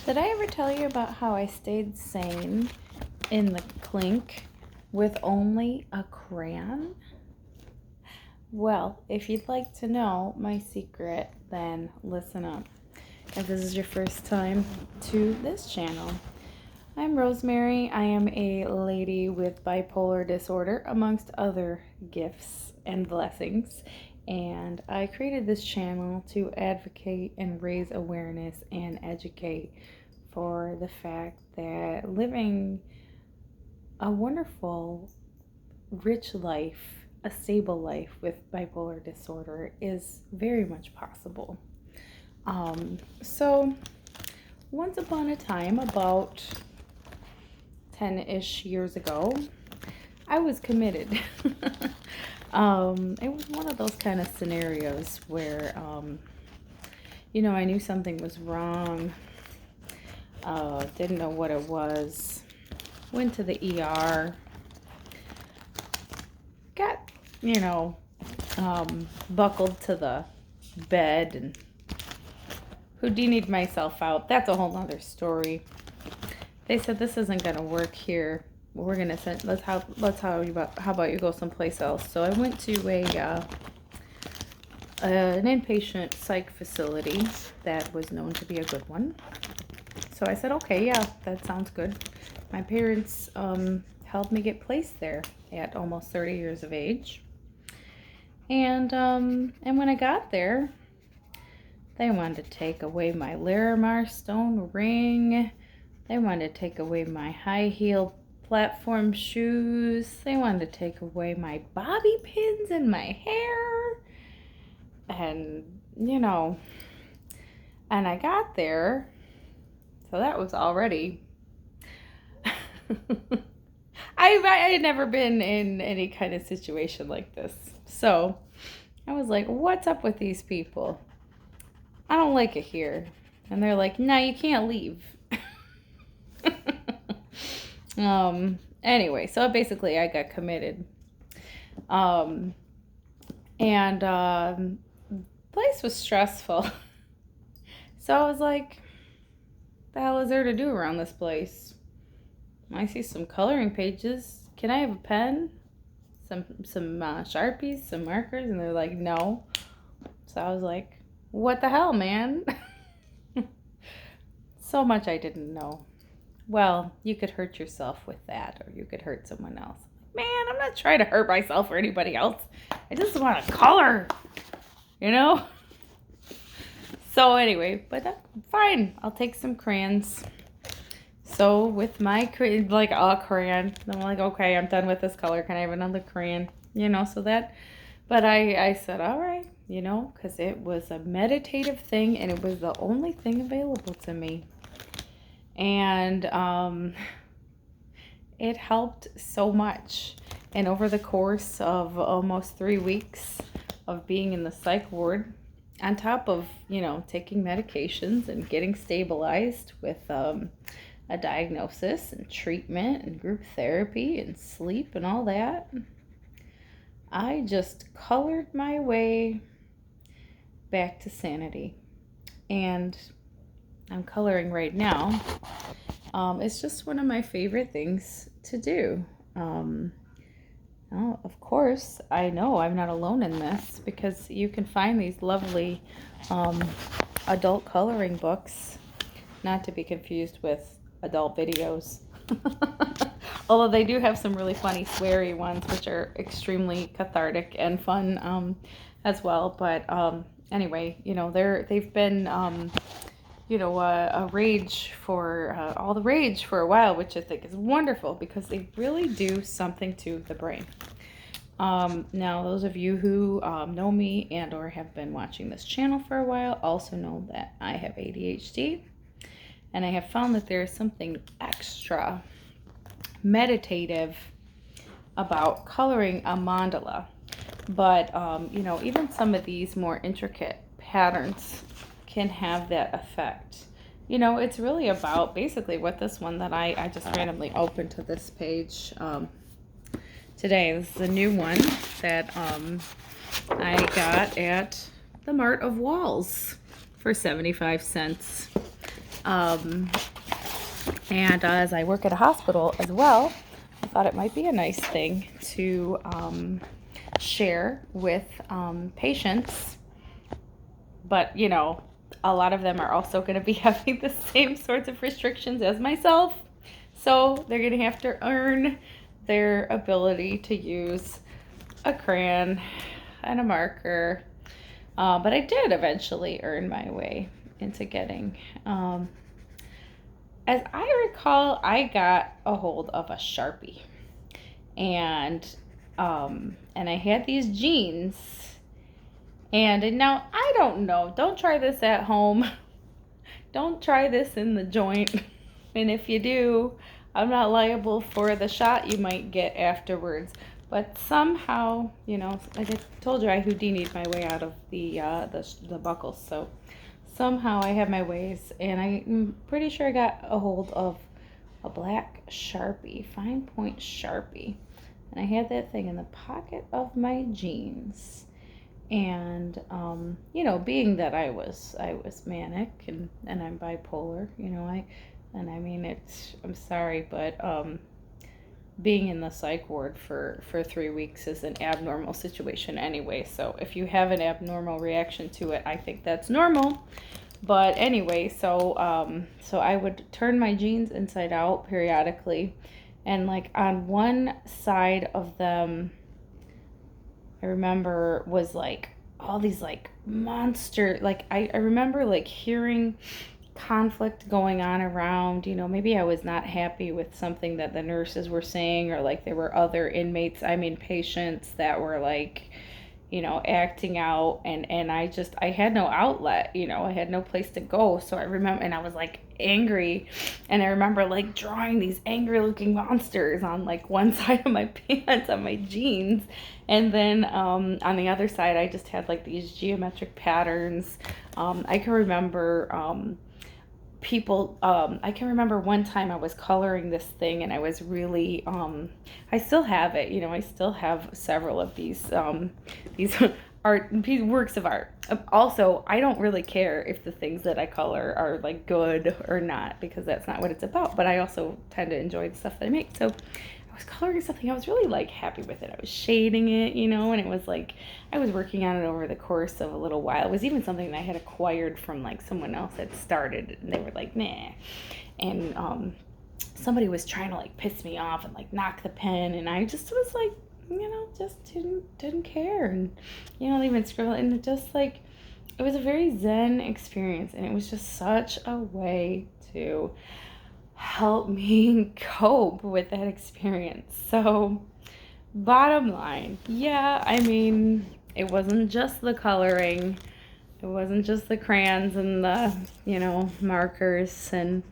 Did I ever tell you about how I stayed sane in the clink with only a crayon? Well, if you'd like to know my secret, then listen up. If this is your first time to this channel, I'm Rosemary. I am a lady with bipolar disorder, amongst other gifts and blessings. And I created this channel to advocate and raise awareness and educate for the fact that living a wonderful, rich life, a stable life with bipolar disorder is very much possible. So once upon a time, about 10-ish years ago, I was committed. It was one of those kind of scenarios where, I knew something was wrong, didn't know what it was, went to the ER, got, buckled to the bed and Houdini'd myself out. That's a whole nother story. They said, this isn't going to work here. We're going to send, how about you go someplace else? So I went to an inpatient psych facility that was known to be a good one. So I said, okay, yeah, that sounds good. My parents helped me get placed there at almost 30 years of age. And when I got there, they wanted to take away my Larimar stone ring. They wanted to take away my high heel platform shoes. They wanted to take away my bobby pins in my hair. And, and I got there. So that was already... I had never been in any kind of situation like this. So I was like, what's up with these people? I don't like it here. And they're like, no, you can't leave. Anyway, so basically I got committed. Place was stressful. So I was like, the hell is there to do around this place? I see some coloring pages. Can I have a pen? Some Sharpies, some markers? And they're like, no. So I was like, what the hell, man? So much I didn't know. Well, you could hurt yourself with that, or you could hurt someone else. Man, I'm not trying to hurt myself or anybody else. I just want to color, So anyway, but fine. I'll take some crayons. So with my crayon, like a crayon, I'm like, okay, I'm done with this color. Can I have another crayon? So that, but I said, all right, because it was a meditative thing and it was the only thing available to me. And it helped so much. And over the course of almost 3 weeks of being in the psych ward, on top of, taking medications and getting stabilized with a diagnosis and treatment and group therapy and sleep and all that, I just colored my way back to sanity. And I'm coloring right now. It's just one of my favorite things to do. Of course, I know I'm not alone in this, because you can find these lovely adult coloring books, not to be confused with adult videos. Although they do have some really funny sweary ones, which are extremely cathartic and fun as well. But anyway, they've been a rage for all the rage for a while, which I think is wonderful, because they really do something to the brain. Now, those of you who know me and or have been watching this channel for a while also know that I have ADHD, and I have found that there is something extra meditative about coloring a mandala. But even some of these more intricate patterns can have that effect. It's really about basically what this one that I just randomly opened to this page today. This is a new one that I got at the Mart of Walls for 75 cents. And as I work at a hospital as well, I thought it might be a nice thing to share with patients. But, you know, a lot of them are also going to be having the same sorts of restrictions as myself. So they're going to have to earn their ability to use a crayon and a marker. But I did eventually earn my way into getting, as I recall, I got a hold of a Sharpie. And I had these jeans. And now, I don't know. Don't try this at home. Don't try this in the joint. And if you do, I'm not liable for the shot you might get afterwards. But somehow, you know, like I told you, I Houdini'd my way out of the buckles. So somehow I have my ways. And I'm pretty sure I got a hold of a black Sharpie, fine point Sharpie. And I had that thing in the pocket of my jeans. And you know, being that I was manic and I'm bipolar, you know, I mean, I'm sorry, but being in the psych ward for 3 weeks is an abnormal situation anyway. So if you have an abnormal reaction to it, I think that's normal. But anyway, so I would turn my jeans inside out periodically, and like on one side of them, I remember was like all these like monster, like I remember like hearing conflict going on around, you know, maybe I was not happy with something that the nurses were saying, or like there were other inmates, I mean patients that were like, you know, acting out, and I had no outlet, you know, I had no place to go. So I remember, and I was like angry, and I remember like drawing these angry looking monsters on like one side of my pants on my jeans, and then on the other side I just had like these geometric patterns. I can remember people, I can remember one time I was coloring this thing, and I was really, I still have it, you know, I still have several of these works of art. Also, I don't really care if the things that I color are like good or not, because that's not what it's about, but I also tend to enjoy the stuff that I make. So I was coloring something, I was really like happy with it. I was shading it, you know, and it was like, I was working on it over the course of a little while. It was even something that I had acquired from like someone else that started, and they were like, nah. And somebody was trying to like piss me off and like knock the pen, and I just was like, you know, just didn't care. And, you know, they even scribbled, and it just like, it was a very zen experience, and it was just such a way to help me cope with that experience. So bottom line, yeah, I mean, it wasn't just the coloring, it wasn't just the crayons and the, you know, markers and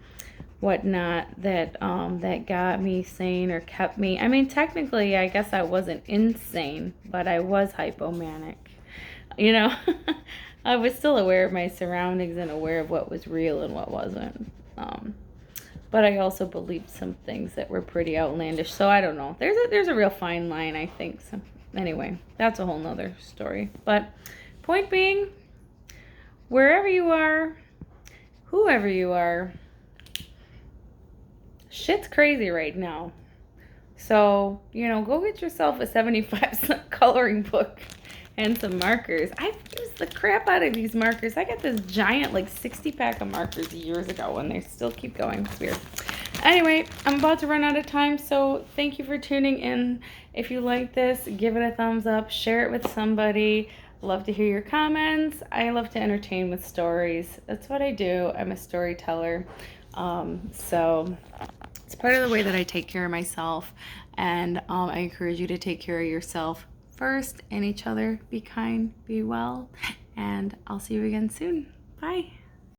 whatnot that that got me sane or kept me. I mean, technically, I guess I wasn't insane, but I was hypomanic. You know, I was still aware of my surroundings and aware of what was real and what wasn't. But I also believed some things that were pretty outlandish. So I don't know. There's a real fine line, I think. So anyway, that's a whole nother story. But point being, wherever you are, whoever you are, shit's crazy right now. So, you know, go get yourself a 75-cent coloring book and some markers. I've used the crap out of these markers. I got this giant like 60-pack of markers years ago, and they still keep going. It's weird. Anyway, I'm about to run out of time, so thank you for tuning in. If you like this, give it a thumbs up, share it with somebody. Love to hear your comments. I love to entertain with stories. That's what I do. I'm a storyteller. So it's part of the way that I take care of myself, and I encourage you to take care of yourself first and each other. Be kind, be well, and I'll see you again soon. Bye.